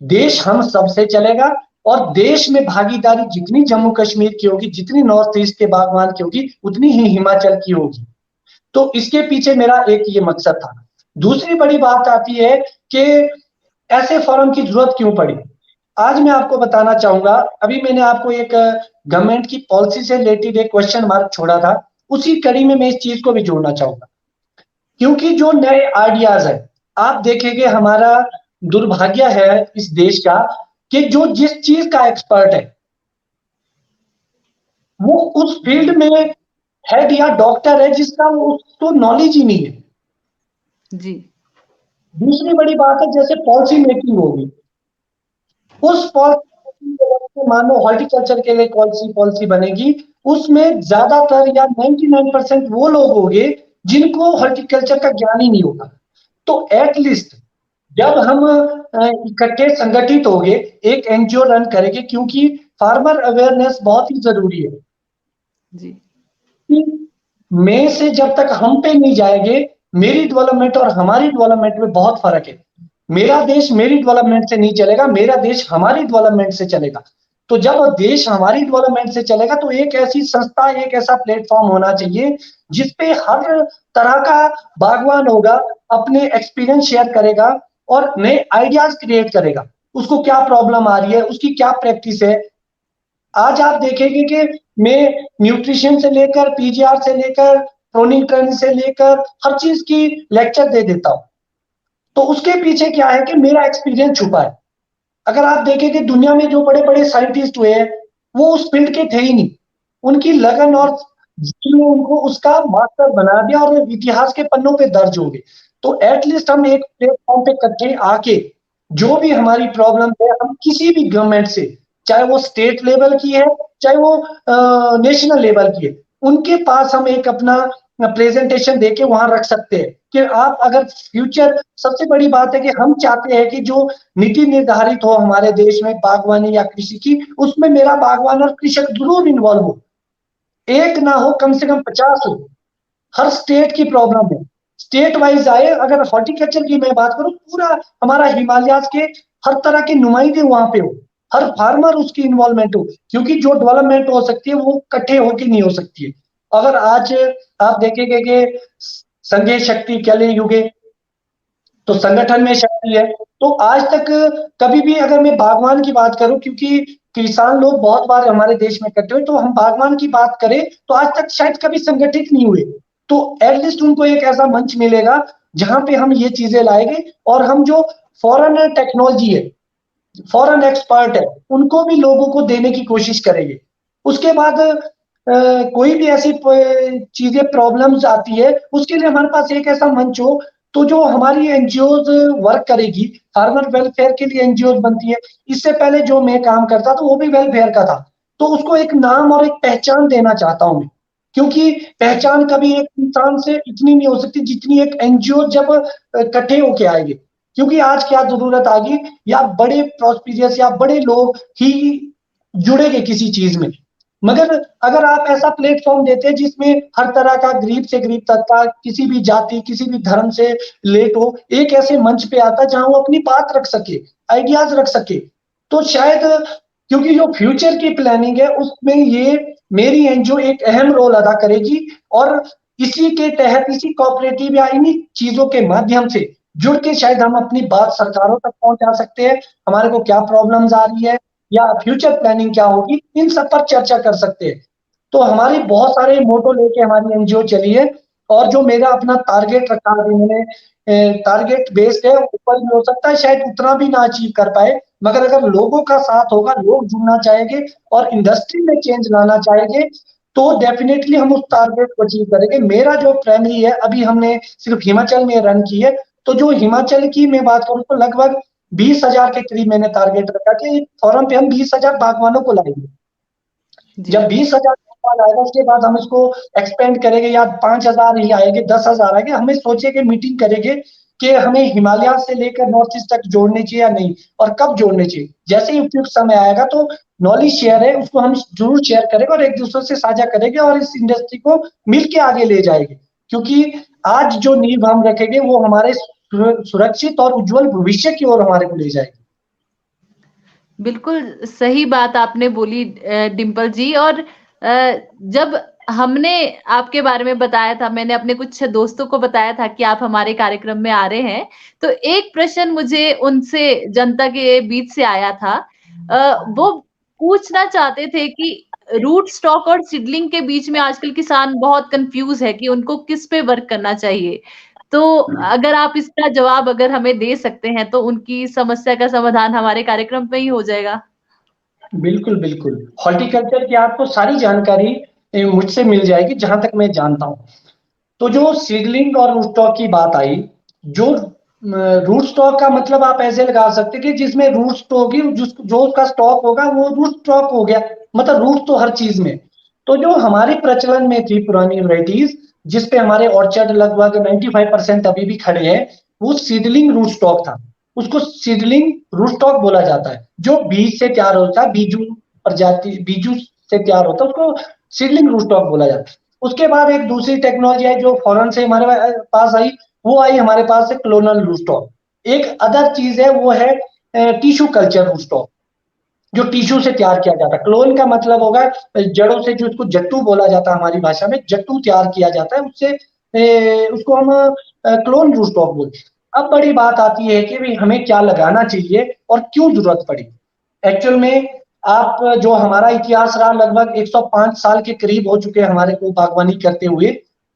देश हम सबसे चलेगा। और देश में भागीदारी जितनी जम्मू कश्मीर की होगी, जितनी नॉर्थ ईस्ट के बागवान की होगी, उतनी ही हिमाचल की होगी। तो इसके पीछे मेरा एक ये मकसद था। दूसरी बड़ी बात आती है कि ऐसे फोरम की जरूरत क्यों पड़ी। आज मैं आपको बताना चाहूंगा, अभी मैंने आपको एक गवर्नमेंट की पॉलिसी से रिलेटेड एक क्वेश्चन मार्क छोड़ा था, उसी कड़ी में मैं इस चीज को भी जोड़ना चाहूंगा। क्योंकि जो नए आइडियाज है, आप देखेंगे हमारा दुर्भाग्य है इस देश का कि जो जिस चीज का एक्सपर्ट है वो उस फील्ड में हेड या डॉक्टर है जिसका उसको नॉलेज ही नहीं है। जी। दूसरी बड़ी बात है, जैसे पॉलिसी मेकिंग होगी, उस पॉलिसी मानो हॉर्टिकल्चर के लिए पॉलिसी पॉलिसी बनेगी, उसमें ज्यादातर या 99% वो लोग होंगे जिनको हॉर्टिकल्चर का ज्ञान ही नहीं होगा। तो एटलीस्ट जब हम इकट्ठे संगठित होंगे, एक एनजीओ रन करेंगे, क्योंकि फार्मर अवेयरनेस बहुत ही जरूरी है। जी। मैं से जब तक हम पे नहीं जाएंगे, मेरी डेवलपमेंट और हमारी डेवलपमेंट में बहुत फर्क है। मेरा देश मेरी डेवलपमेंट से नहीं चलेगा, मेरा देश हमारी डेवलपमेंट से चलेगा। तो जब देश हमारी डेवलपमेंट से चलेगा तो एक ऐसी संस्था, एक ऐसा प्लेटफॉर्म होना चाहिए जिसपे हर तरह का बागवान होगा, अपने एक्सपीरियंस शेयर करेगा और नए आइडियाज क्रिएट करेगा। उसको क्या प्रॉब्लम आ रही है, उसकी क्या प्रैक्टिस है। आज आप देखेंगे कि मैं न्यूट्रिशन से लेकर पीजीआर से लेकर प्रोनिंग ट्रेंड से लेकर हर चीज की लेक्चर दे देता हूं। तो उसके पीछे क्या है कि मेरा एक्सपीरियंस छुपा है। अगर आप देखें कि दुनिया में जो बड़े बड़े साइंटिस्ट हुए हैं वो उस फील्ड के थे ही नहीं, उनकी लगन और ने उनको उसका मास्टर बना दिया और इतिहास के पन्नों पे दर्ज हो गए। तो एटलीस्ट हम एक प्लेटफॉर्म पे इकट्ठे आके जो भी हमारी प्रॉब्लम है, हम किसी भी गवर्नमेंट से, चाहे वो स्टेट लेवल की है चाहे वो नेशनल लेवल की है, उनके पास हम एक अपना प्रेजेंटेशन देके वहां रख सकते हैं कि आप अगर फ्यूचर, सबसे बड़ी बात है कि हम चाहते हैं कि जो नीति निर्धारित हो हमारे देश में बागवानी या कृषि की, उसमें मेरा बागवान और कृषक जरूर इन्वॉल्व हो। एक ना हो, कम से कम 50 हो। हर स्टेट की प्रॉब्लम है, स्टेट वाइज आए। अगर हॉर्टिकल्चर की मैं बात करूं, पूरा हमारा हिमालयाज के हर तरह के नुमाइंदे वहां पे हो, हर फार्मर उसकी इन्वॉल्वमेंट हो, क्योंकि जो डेवलपमेंट हो सकती है वो इकट्ठे होकर नहीं हो सकती है। अगर आज आप देखेंगे कि संघे शक्ति कले युगे, तो संगठन में शक्ति है। तो आज तक कभी भी अगर मैं बागवान की बात करूं, क्योंकि किसान लोग बहुत बार हमारे देश में इकट्ठे हुए, तो हम बागवान की बात करें तो आज तक शायद कभी संगठित नहीं हुए। तो एटलीस्ट उनको एक ऐसा मंच मिलेगा जहां पे हम ये चीजें लाएंगे और हम जो फॉरेन टेक्नोलॉजी है, फॉरेन एक्सपर्ट है, उनको भी लोगों को देने की कोशिश करेंगे। उसके बाद कोई भी ऐसी चीजें प्रॉब्लम्स आती है, उसके लिए हमारे पास एक ऐसा मंच हो, तो जो हमारी एनजीओज वर्क करेगी, फार्मर वेलफेयर के लिए एनजीओज बनती है। इससे पहले जो मैं काम करता था वो भी वेलफेयर का था, तो उसको एक नाम और एक पहचान देना चाहता हूं मैं, क्योंकि पहचान कभी एक इंसान से इतनी नहीं हो सकती जितनी एक एनजीओ जब इकट्ठे होके आएंगे। क्योंकि आज क्या जरूरत आ गई, या बड़े प्रोस्पिरियस या बड़े लोग ही जुड़ेंगे किसी चीज में। मगर अगर आप ऐसा प्लेटफॉर्म देते हैं जिसमें हर तरह का गरीब से गरीब तक का, किसी भी जाति किसी भी धर्म से रिलेट हो, एक ऐसे मंच पे आता जहां वो अपनी बात रख सके, आइडियाज रख सके, तो शायद, क्योंकि जो फ्यूचर की प्लानिंग है उसमें ये मेरी एनजीओ एक अहम रोल अदा करेगी। और इसी के तहत, इसी कोऑपरेटिव या इन्हीं चीजों के माध्यम से जुड़ के शायद हम अपनी बात सरकारों तक पहुंचा सकते हैं, हमारे को क्या प्रॉब्लम्स आ रही है या फ्यूचर प्लानिंग क्या होगी, इन सब पर चर्चा कर सकते हैं। तो हमारी बहुत सारे मोटो लेके हमारी एनजीओ चली है। और जो मेरा अपना टारगेट रखा है मैंने, टारगेट बेस्ड है, ऊपर भी हो सकता है, शायद उतना भी ना अचीव कर पाए, मगर अगर लोगों का साथ होगा, लोग जुड़ना चाहेंगे और इंडस्ट्री में चेंज लाना चाहेंगे, तो डेफिनेटली हम उस टारगेट को अचीव करेंगे। मेरा जो प्राइमरी है, अभी हमने सिर्फ हिमाचल में रन की है, तो जो हिमाचल की मैं बात करूं तो लगभग 20,000 के करीब मैंने टारगेट रखा कि फोरम पे हम 20,000 बागवानों को लाएंगे। जी। जब 20,000 बागवान आएगा उसके बाद हम इसको एक्सपेंड करेंगे, या 5,000 ही आएंगे, 10,000 आएंगे, हमें सोचेंगे, मीटिंग करेंगे कि हमें हिमालय से लेकर नॉर्थ ईस्ट तक जोड़ने चाहिए या नहीं, और कब जोड़ने चाहिए। जैसे ही उपयुक्त समय आएगा तो नॉलेज शेयर है उसको हम जरूर शेयर करेंगे और एक दूसरे से साझा करेंगे और इस इंडस्ट्री को मिलके आगे ले जाएंगे। क्योंकि आज जो नींव हम रखेंगे वो हमारे सुरक्षित और उज्जवल भविष्य की ओर हमारे को ले जाएगी। बिल्कुल सही बात आपने बोली डिंपल जी। और जब हमने आपके बारे में बताया था, मैंने अपने कुछ दोस्तों को बताया था कि आप हमारे कार्यक्रम में आ रहे हैं, तो एक प्रश्न मुझे उनसे, जनता के बीच से आया था। वो पूछना चाहते थे कि रूट स्टॉक और सीडलिंग के बीच में आजकल किसान बहुत कंफ्यूज है कि उनको किस पे वर्क करना चाहिए। तो अगर आप इसका जवाब अगर हमें दे सकते हैं तो उनकी समस्या का समाधान हमारे कार्यक्रम में ही हो जाएगा। बिल्कुल बिल्कुल, हॉर्टिकल्चर की आपको सारी जानकारी मुझसे मिल जाएगी जहां तक मैं जानता हूं। तो जो सीडलिंग और रूट स्टॉक की बात आई, जो रूट स्टॉक का मतलब आप ऐसे लगा सकते हैं कि जिसमें रूट्स तो होगी, जो उसका स्टॉक होगा वो रूट स्टॉक हो गया, मतलब रूट तो हर चीज में। तो जो हमारे प्रचलन में थी पुरानी वैरायटीज, जिसपे हमारे ऑर्चर्ड लगभग 95% अभी भी खड़े हैं, वो सीडलिंग रूट स्टॉक था। उसको सीडलिंग रूट स्टॉक बोला जाता है, जो बीज से तैयार होता है, बीजू प्रजाति, बीजू से तैयार होता है, उसको सीडलिंग रूट स्टॉक बोला जाता है। उसके बाद एक दूसरी टेक्नोलॉजी आई जो फॉरेन से हमारे पास आई, वो आई हमारे पास है क्लोनल रूट स्टॉक। एक अदर चीज है वो है टिश्यू कल्चर रूट स्टॉक, जो टिश्यू से तैयार किया जाता है। क्लोन का मतलब होगा जड़ों से, जो उसको जट्टू बोला जाता है हमारी भाषा में, जट्टू तैयार किया जाता है उससे, उसको हम क्लोन रूट स्टॉक बोलते हैं। अब बड़ी बात आती है कि भाई हमें क्या लगाना चाहिए और क्यों जरूरत पड़ी। एक्चुअल में आप जो हमारा इतिहास रहा, लगभग 105 साल के करीब हो चुके हैं हमारे को बागवानी करते हुए,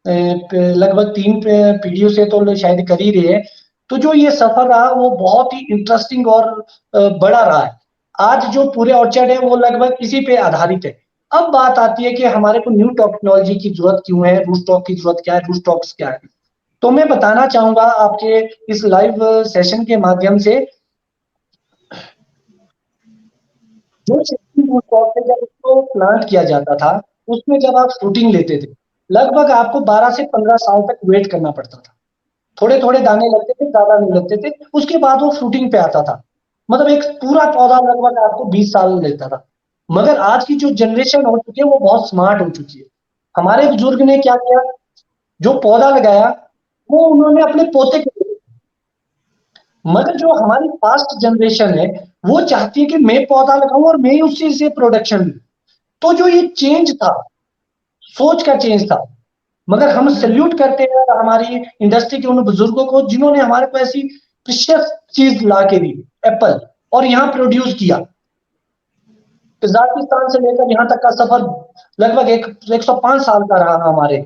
लगभग 3 पीढ़ियों से तो शायद कर ही रहे हैं। तो जो ये सफर रहा वो बहुत ही इंटरेस्टिंग और बड़ा रहा है। आज जो पूरे ऑर्चर्ड है वो लगभग इसी पे आधारित है। अब बात आती है कि हमारे को न्यू टेक्नोलॉजी की जरूरत क्यों है, रूट स्टॉक की जरूरत क्या है, रूट स्टॉक्स क्या है। तो मैं बताना चाहूंगा आपके इस लाइव सेशन के माध्यम से, जो रूट स्टॉक है जब उसको प्लांट किया जाता था, उसमें जब आप शूटिंग लेते थे, लगभग आपको 12 से 15 साल तक वेट करना पड़ता था। थोड़े थोड़े दाने लगते थे, ज्यादा नहीं लगते थे, उसके बाद वो फ्रूटिंग पे आता था। मतलब एक पूरा पौधा लगभग आपको 20 साल लेता था। मगर आज की जो जनरेशन हो चुकी है वो बहुत स्मार्ट हो चुकी है। हमारे बुजुर्ग ने क्या किया, जो पौधा लगाया वो उन्होंने अपने पोते के लिए। मगर जो हमारी पास्ट जनरेशन है वो चाहती है कि मैं पौधा लगाऊं और मैं ही उससे से प्रोडक्शन लूं। तो जो ये चेंज था, सोच का चेंज था। मगर हम सल्यूट करते हैं हमारी इंडस्ट्री के उन बुजुर्गों को जिन्होंने हमारे को ऐसी प्रीशियस चीज ला के दी, एप्पल, और यहाँ प्रोड्यूस किया। कजाकिस्तान से लेकर यहाँ तक का सफर लगभग 105 साल का रहा हमारे।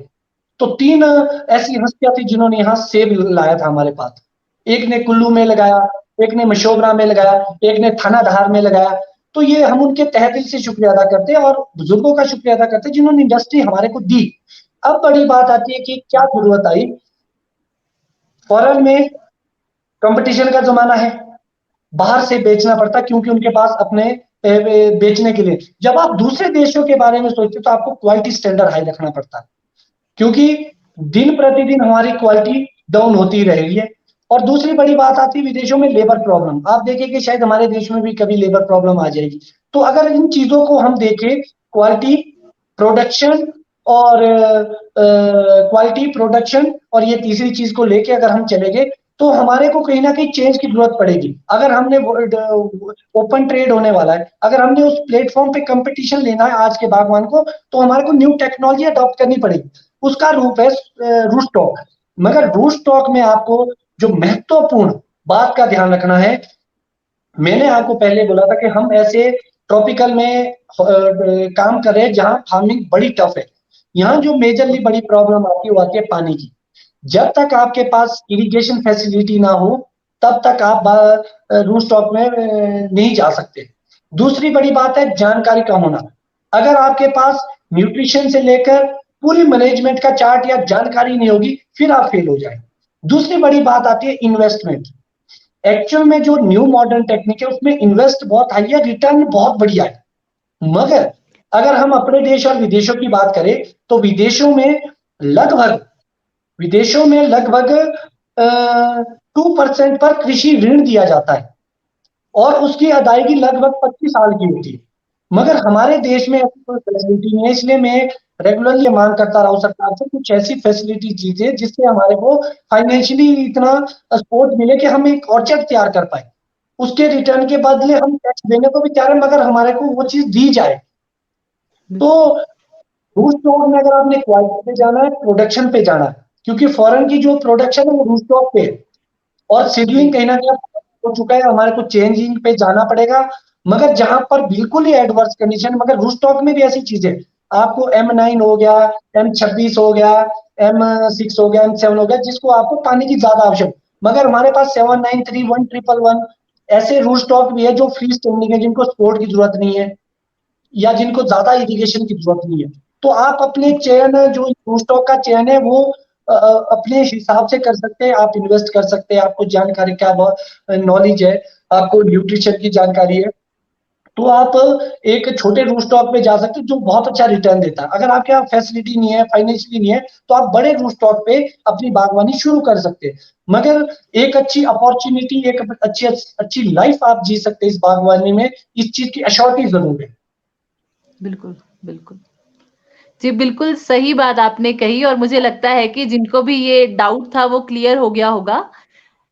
तो 3 ऐसी हस्तियां थी जिन्होंने यहाँ सेब लाया था हमारे पास। एक ने कुल्लू में लगाया, एक ने मशोबरा में लगाया, एक ने थानाधार में लगाया। तो ये हम उनके तहे दिल से शुक्रिया अदा करते हैं और बुजुर्गों का शुक्रिया अदा करते हैं जिन्होंने इंडस्ट्री हमारे को दी। अब बड़ी बात आती है कि क्या जरूरत आई, फॉरेन में कंपटीशन का जमाना है, बाहर से बेचना पड़ता क्योंकि उनके पास अपने बेचने के लिए। जब आप दूसरे देशों के बारे में सोचते तो आपको क्वालिटी स्टैंडर्ड हाई रखना पड़ता है, क्योंकि दिन प्रतिदिन हमारी क्वालिटी डाउन होती रह रही है। और दूसरी बड़ी बात आती है विदेशों में लेबर प्रॉब्लम। आप देखें कि शायद हमारे देश में भी कभी लेबर प्रॉब्लम आ जाएगी। तो अगर इन चीजों को हम देखें, क्वालिटी, प्रोडक्शन और क्वालिटी, प्रोडक्शन और ये तीसरी चीज को लेके अगर हम चलेंगे तो हमारे को कहीं ना कहीं चेंज की जरूरत पड़ेगी। अगर हमने ओपन ट्रेड होने वाला है, अगर हमने उस प्लेटफॉर्म पे कंपटीशन लेना है आज के बागवान को, तो हमारे को न्यू टेक्नोलॉजी अडॉप्ट करनी पड़ेगी। उसका रूप है रूस्टॉक। मगर रूस्टॉक में आपको जो महत्वपूर्ण बात का ध्यान रखना है, मैंने आपको पहले बोला था कि हम ऐसे ट्रॉपिकल में काम कर रहे हैं जहां फार्मिंग बड़ी टफ है। यहाँ जो मेजरली बड़ी प्रॉब्लम आती है वो आती है पानी की। जब तक आपके पास इरिगेशन फैसिलिटी ना हो तब तक आप रूफटॉप में नहीं जा सकते। दूसरी बड़ी बात है जानकारी का होना। अगर आपके पास न्यूट्रिशन से लेकर पूरी मैनेजमेंट का चार्ट या जानकारी नहीं होगी फिर आप फेल हो जाए। दूसरी बड़ी बात आती है इन्वेस्टमेंट। एक्चुअल में जो न्यू मॉडर्न टेक्निक है उसमें इन्वेस्ट बहुत हाई है, रिटर्न बहुत बढ़िया है। मगर अगर हम अपने देश और विदेशों की बात करें तो लगभग विदेशों में लगभग 2% पर कृषि ऋण दिया जाता है और उसकी अदायगी लगभग 25 साल की होती है। मगर हमारे देश में ऐसी कोई फैसिलिटी नहीं है, इसलिए मैं रेगुलरली मांग करता रहा हूं सरकार से कुछ ऐसी फैसिलिटी दीजिए जिससे हमारे को फाइनेंशियली इतना सपोर्ट मिले कि हम एक ऑर्चर्ड तैयार कर पाए। उसके रिटर्न के बदले हम टैक्स देने को भी तैयार है, मगर हमारे को वो चीज दी जाए। तो रूफटॉप में अगर आपने क्वालिटी पे जाना है, प्रोडक्शन पे जाना है, क्योंकि फॉरेन की जो प्रोडक्शन है वो रूफटॉप पे है और सीडलिंग कहीं ना कहीं हो चुका है, हमारे को चेंजिंग पे जाना पड़ेगा। मगर जहां पर बिल्कुल ही एडवर्स कंडीशन, मगर रूफटॉप में भी ऐसी चीजें आपको M9 हो गया, M26 हो गया, M6 हो गया, M7 हो गया, जिसको आपको पानी की ज्यादा आवश्यक। मगर हमारे पास 793 111 ऐसे रूफटॉप भी है जो फ्री स्टैंडिंग है, जिनको सपोर्ट की जरूरत नहीं है या जिनको ज्यादा इरिगेशन की जरूरत नहीं है। तो आप अपने चयन, जो रूफटॉप का चयन है वो अपने हिसाब से कर सकते हैं। आप इन्वेस्ट कर सकते हैं, आपको जानकारी का नॉलेज है, आपको न्यूट्रिशन की जानकारी है, तो आप एक छोटे रूफटॉप पे जा सकते हैं जो बहुत अच्छा रिटर्न देता है। अगर आपके यहाँ फैसिलिटी नहीं है, फाइनेंशियली नहीं है, तो आप बड़े रूफटॉप पे अपनी बागवानी शुरू कर सकते हैं। मगर एक अच्छी अपॉर्चुनिटी, एक अच्छी अच्छी लाइफ आप जी सकते हैं इस बागवानी में, इस चीज की अश्योरिटी जरूर है। बिल्कुल, बिल्कुल। जी, बिल्कुल सही बात आपने कही और मुझे लगता है कि जिनको भी ये डाउट था वो क्लियर हो गया होगा।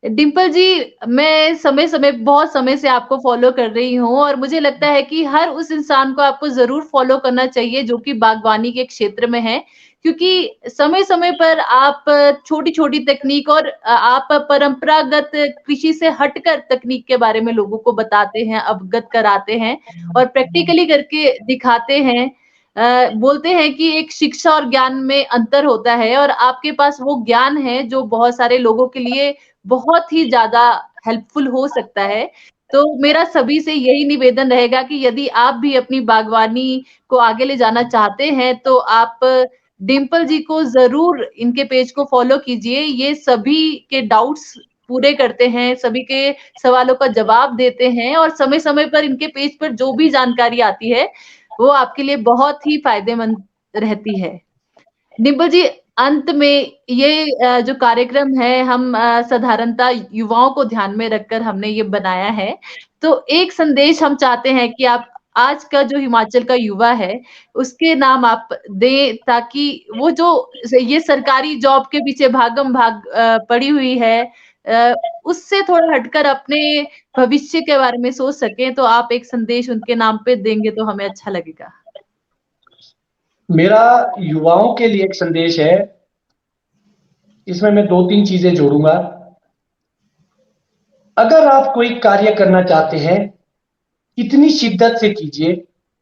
डिंपल जी, मैं बहुत समय से आपको फ़ॉलो कर रही हूँ और मुझे लगता है कि हर उस इंसान को आपको ज़रूर फ़ॉलो करना चाहिए जो कि बागवानी के क्षेत्र में है। क्योंकि समय-समय पर आप छोटी-छोटी तकनीक और आप परंपरागत कृषि से हटकर तकनीक के बारे में लोगों को बताते हैं, अवगत कराते हैं और प्रैक्टिकली करके दिखाते हैं। बोलते हैं कि एक शिक्षा और ज्ञान में अंतर होता है और आपके पास वो ज्ञान है जो बहुत सारे लोगों के लिए बहुत ही ज़्यादा हेल्पफुल हो सकता है। तो मेरा सभी से यही निवेदन रहेगा कि यदि आप भी अपनी बागवानी को आगे ले जाना चाहते हैं, तो आप डिंपल जी को ज़रूर इनके पेज को फ़ॉलो कीजिए। ये सभी के डाउट्स पूरे करते हैं, सभी के सवालों का जवाब देते हैं और समय-समय पर इनके पेज पर जो भी जानकारी आती है, वो आपके लिए बहुत ही फ़ायदेमंद रहती है। डिंपल जी, अंत में ये जो कार्यक्रम है हम साधारणतः युवाओं को ध्यान में रखकर हमने ये बनाया है। तो एक संदेश हम चाहते हैं कि आप आज का जो हिमाचल का युवा है, उसके नाम आप दें ताकि वो जो ये सरकारी जॉब के पीछे भागम-भाग पड़ी हुई है उससे थोड़ा हटकर अपने भविष्य के बारे में सोच सकें, तो आप एक संदेश उनके नाम पे देंगे तो हमें अच्छा लगेगा। मेरा युवाओं के लिए एक संदेश है, इसमें मैं 2-3 चीजें जोड़ूंगा। अगर आप कोई कार्य करना चाहते हैं, इतनी शिद्दत से कीजिए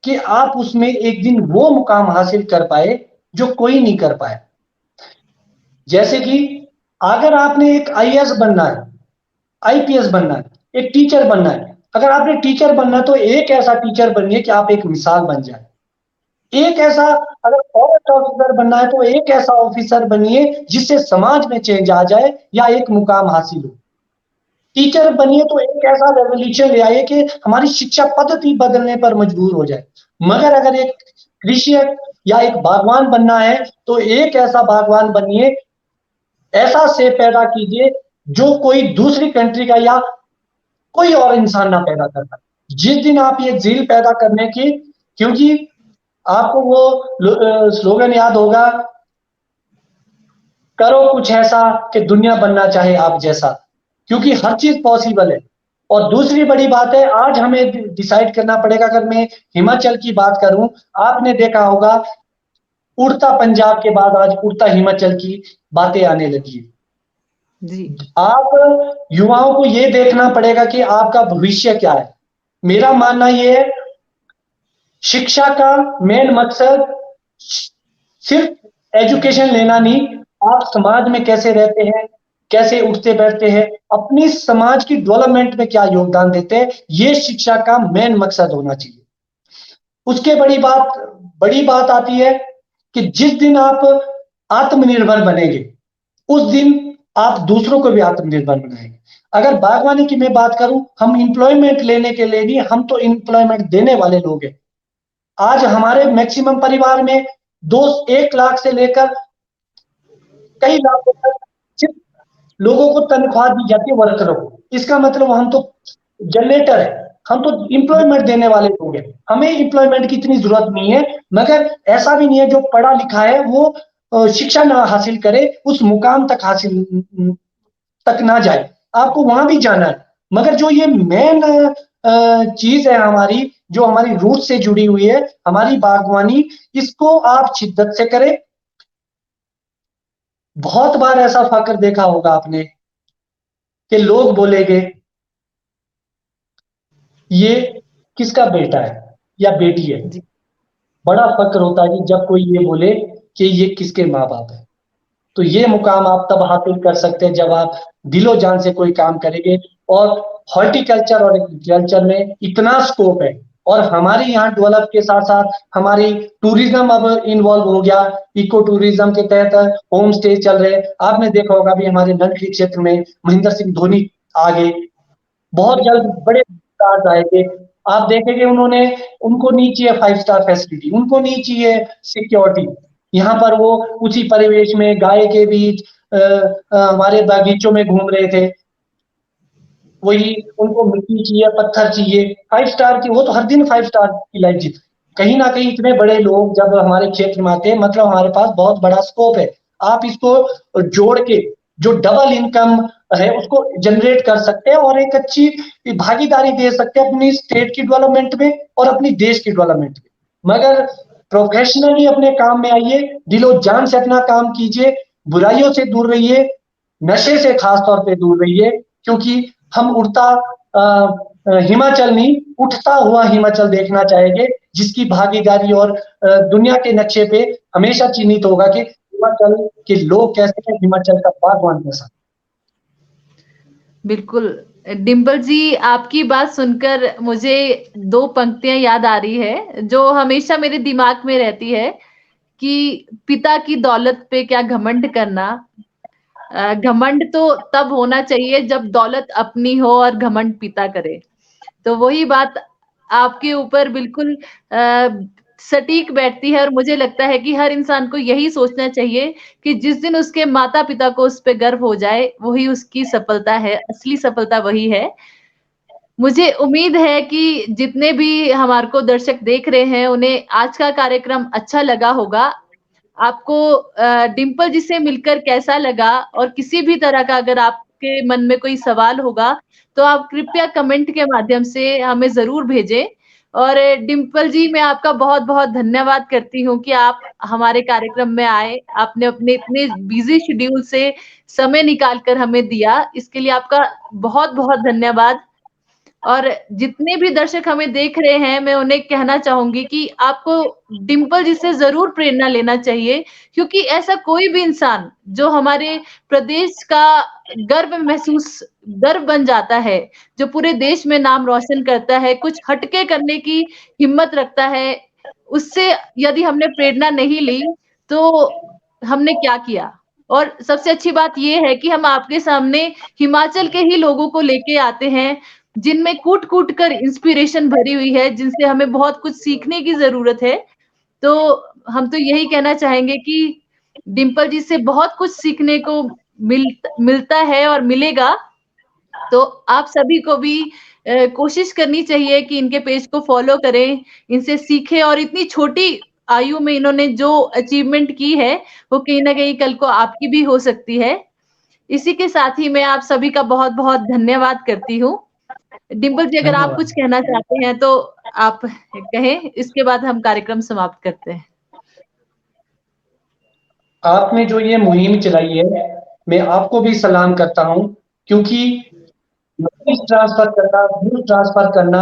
कि आप उसमें एक दिन वो मुकाम हासिल कर पाए जो कोई नहीं कर पाया। जैसे कि अगर आपने एक आईएएस बनना है, आईपीएस बनना है, एक टीचर बनना है, अगर आपने टीचर बनना है तो एक ऐसा टीचर बनिए कि आप एक मिसाल बन जाए। एक ऐसा, अगर फॉरेस्ट ऑफिसर बनना है तो एक ऐसा ऑफिसर बनिए जिससे समाज में चेंज आ जाए या एक मुकाम हासिल हो। टीचर बनिए तो एक ऐसा रेवोल्यूशन ले आइए कि हमारी शिक्षा पद्धति बदलने पर मजबूर हो जाए। मगर अगर एक कृषक या एक बागवान बनना है तो एक ऐसा बागवान बनिए, ऐसा सेब पैदा कीजिए जो कोई दूसरी कंट्री का या कोई और इंसान ना पैदा कर पाए। जिस दिन आप ये ज़ील पैदा करने की, क्योंकि आपको वो स्लोगन याद होगा, करो कुछ ऐसा कि दुनिया बनना चाहे आप जैसा, क्योंकि हर चीज पॉसिबल है। और दूसरी बड़ी बात है, आज हमें डिसाइड करना पड़ेगा। अगर मैं हिमाचल की बात करूं, आपने देखा होगा उड़ता पंजाब के बाद आज उड़ता हिमाचल की बातें आने लगी है। जी। आप युवाओं को ये देखना पड़ेगा कि आपका भविष्य क्या है। मेरा मानना ये है, शिक्षा का मेन मकसद सिर्फ एजुकेशन लेना नहीं, आप समाज में कैसे रहते हैं, कैसे उठते बैठते हैं, अपनी समाज की डेवलपमेंट में क्या योगदान देते हैं, ये शिक्षा का मेन मकसद होना चाहिए। उसके बड़ी बात आती है कि जिस दिन आप आत्मनिर्भर बनेंगे, उस दिन आप दूसरों को भी आत्मनिर्भर बनाएंगे। अगर बागवानी की मैं बात करूं, हम इंप्लॉयमेंट लेने के लिए नहीं, हम तो इंप्लॉयमेंट देने वाले लोग हैं। आज हमारे मैक्सिमम परिवार में दो 1 लाख से लेकर कई लाखों तक सिर्फ लोगों को तनख्वाह दी जाती है, वर्करों को। इसका मतलब हम तो जनरेटर है, हम तो इंप्लॉयमेंट देने वाले लोग हैं, हमें इंप्लॉयमेंट की इतनी जरूरत नहीं है। मगर ऐसा भी नहीं है जो पढ़ा लिखा है वो शिक्षा ना हासिल करे, उस मुकाम तक हासिल तक ना जाए, आपको वहां भी जाना है। मगर जो ये मेन चीज है हमारी, जो हमारी रूट से जुड़ी हुई है, हमारी बागवानी, इसको आप शिद्दत से करें। बहुत बार ऐसा फक्र देखा होगा आपने कि लोग बोलेंगे ये किसका बेटा है या बेटी है। जी। बड़ा फक्र होता है कि जब कोई ये बोले कि ये किसके माँ बाप है। तो ये मुकाम आप तब हासिल कर सकते हैं जब आप दिलो जान से कोई काम करेंगे। और हॉर्टिकल्चर और एग्रीकल्चर में इतना स्कोप है, और हमारे यहाँ डेवलप के साथ साथ हमारी टूरिज्म अब इन्वॉल्व हो गया। इको टूरिज्म के तहत होम स्टे चल रहे। आपने देखा होगा भी हमारे नलखी क्षेत्र में महेंद्र सिंह धोनी आ गए, बहुत जल्द बड़े स्टार्स आएंगे। आप देखेंगे उन्होंने, उनको नहीं चाहिए 5 स्टार फैसिलिटी, उनको नहीं चाहिए सिक्योरिटी। यहाँ पर वो उसी परिवेश में गाय के बीच हमारे बागीचों में घूम रहे थे। वही उनको मिट्टी चाहिए, पत्थर चाहिए, 5 स्टार की, वो तो हर दिन 5 स्टार की लाइफ जीते। कहीं ना कहीं इतने बड़े लोग जब हमारे क्षेत्र में आते हैं, मतलब हमारे पास बहुत बड़ा स्कोप है। आप इसको जोड़ के जो डबल इनकम है उसको जनरेट कर सकते हैं, और एक अच्छी भागीदारी दे सकते हैं अपनी स्टेट की डेवलपमेंट में और अपनी देश की डेवलपमेंट में। मगर प्रोफेशनली अपने काम में आइए, दिलो जान से अपना काम कीजिए, बुराइयों से दूर रहिए, नशे से खास तौर पे दूर रहिए। क्योंकि हम उड़ता हिमाचल नहीं, उठता हुआ हिमाचल देखना चाहेंगे, जिसकी भागीदारी और दुनिया के नक्शे पे हमेशा चिन्हित होगा कि हिमाचल के लोग कैसे हैं, हिमाचल का बागवान कैसा। बिल्कुल। डिंपल जी, आपकी बात सुनकर मुझे 2 पंक्तियाँ याद आ रही है, जो हमेशा मेरे दिमाग में रहती है कि पिता की दौलत पे क्या घमंड करना। घमंड तो तब होना चाहिए जब दौलत अपनी हो और घमंड पिता करे। तो वही बात आपके ऊपर बिल्कुल सटीक बैठती है, और मुझे लगता है कि हर इंसान को यही सोचना चाहिए कि जिस दिन उसके माता-पिता को उस पे गर्व हो जाए, वही उसकी सफलता है, असली सफलता वही है। मुझे उम्मीद है कि जितने भी हमारे को दर्शक देख रहे हैं, उन्हें आज का कार्यक्रम अच्छा लगा होगा। आपको डिंपल जी से मिलकर कैसा लगा? और किसी भी तरह का अगर आपके मन में कोई सवाल होगा, तो आप कृपया कमेंट के माध्यम से हमें ज़रूर भेजें। और डिंपल जी, मैं आपका बहुत-बहुत धन्यवाद करती हूँ कि आप हमारे कार्यक्रम में आए। आपने अपने इतने बिज़ी शेड्यूल से समय निकाल कर हमें दिया। इसके लिए आपका बहुत-बहुत धन्यवाद। और जितने भी दर्शक हमें देख रहे हैं, मैं उन्हें कहना चाहूँगी कि आपको डिंपल जी से ज़रूर प्रेरणा लेना चाहिए, क्योंकि ऐसा कोई भी इंसान जो हमारे प्रदेश का गर्व बन जाता है, जो पूरे देश में नाम रोशन करता है, कुछ हटके करने की हिम्मत रखता है, उससे यदि हमने प्रेरणा नहीं ली, तो हमने क्या किया? और सबसे अच्छी बात ये है कि हम आपके सामने हिमाचल के ही लोगों को लेके आते हैं, जिनमें कूट-कूट कर इंस्पिरेशन भरी हुई है, जिनसे हमें बहुत कुछ सीखने की ज़रूरत है। तो हम तो यही कहना चाहेंगे कि डिंपल जी से बहुत कुछ सीखने को मिलता है और मिलेगा। तो आप सभी को भी कोशिश करनी चाहिए कि इनके पेज को फ़ॉलो करें, इनसे सीखें और इतनी छोटी आयु में इन्होंने जो अचीवमेंट की है, वो कहीं न कहीं कल को आपकी भी हो सकती है। इसी के साथ ही मैं आप सभी का बहुत-बहुत धन्यवाद करती हूँ। डिंपल जी, अगर आप कुछ धन्यवाद। कहना चाहते हैं तो आप कहें, इसके बाद हम कार्यक्रम समाप्त करते हैं। आपने जो ये मुहिम चलाई है, मैं आपको भी सलाम करता हूँ, क्योंकि मैसेज ट्रांसफर करना, न्यूज़ ट्रांसफर करना,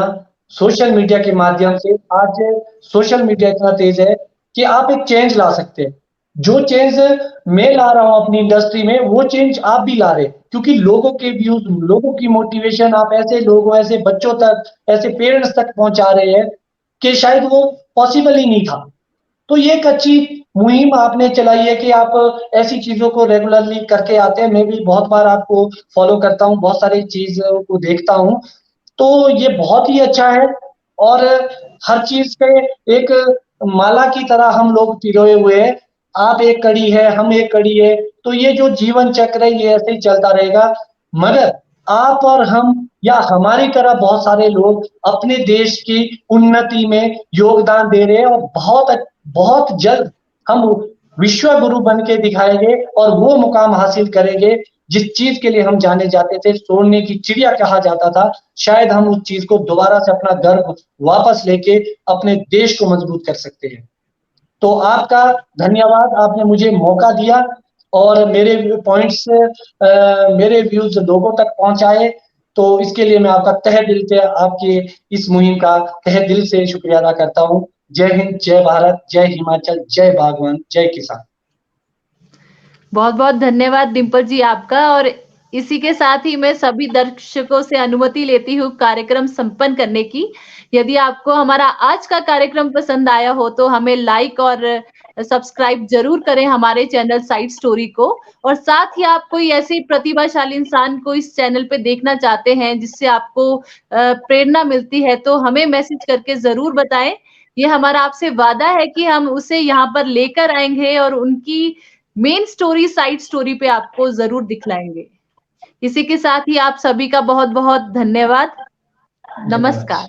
सोशल मीडिया के माध्यम से आज सोशल मीडिया इतना तेज़ है कि आप एक चेंज ला सकते हैं। जो चेंज मैं ला रहा हूँ अपनी इंडस्ट्री में, वो चेंज आप भी ला रहे हैं, क्योंकि लोगों के व्यूज़, लोगों की मोटिवेशन आप ऐसे लोगों, ऐसे बच्चों तक, ऐसे पेरेंट्स तक पहुँचा रहे हैं कि शायद वो पॉसिबल ही नहीं था। तो ये एक अच्छी मुहिम आपने चलाई है कि आप ऐसी चीज़ों को रेगुलरली करके आते हैं। मैं भी बहुत बार आपको फ़ॉलो करता हूँ, बहुत सारी चीज़ों को देखता हूँ। तो ये बहुत ही अच्छा है और हर चीज़ पे एक माला की तरह हम लोग पिरोए हुए हैं। आप एक कड़ी है, हम एक कड़ी है, तो ये जो जीवन चक्र है, ये ऐसे ही चलता रहेगा। मगर आप और हम या हमारी तरह बहुत सारे लोग अपने देश की उन्नति में योगदान दे रहे हैं और बहुत जल्द हम विश्व गुरु बन के दिखाएँगे और वो मुकाम हासिल करेंगे, जिस चीज़ के लिए हम जाने जाते थे, सोने की चिड़िया कहा जाता था, शायद हम उस चीज़ को दोबारा से अपना गर्व वापस लेके अपने देश को मजबूत कर सकते हैं। तो आपका धन्यवाद, आपने मुझे मौका दिया और मेरे पॉइंट्स मेरे व्यूज़ लोगों तक पहुँचाए, तो इसके लिए मैं आपका तहे दिल से आपकी इस मुहिम का तहे दिल से शुक्रिया अदा करता हूँ। जय हिंद, जय भारत, जय हिमाचल, जय बागवान, जय किसान। बहुत-बहुत धन्यवाद डिंपल जी आपका और इसी के साथ ही मैं सभी दर्शकों से अनुमति लेती हूँ कार्यक्रम संपन्न करने की। यदि आपको हमारा आज का कार्यक्रम पसंद आया हो तो हमें लाइक और सब्सक्राइब ज़रूर करें हमारे चैनल साइड स्टोरी को और साथ ही आप कोई ऐसी प्रतिभाशाली इंसान को इस चैनल पे देखना चाहते हैं जिससे आपको प्रेरणा मिलती है तो हमें मैसेज करके ज़रूर बताएँ। ये हमारा आपसे वादा है कि हम उसे यहाँ पर लेकर आएँगे और उनकी मेन स्टोरी, साइड स्टोरी पे आपको ज़रूर दिखलाएँगे। इसी के साथ ही आप सभी का बहुत-बहुत धन्यवाद। धन्यवाद। नमस्कार।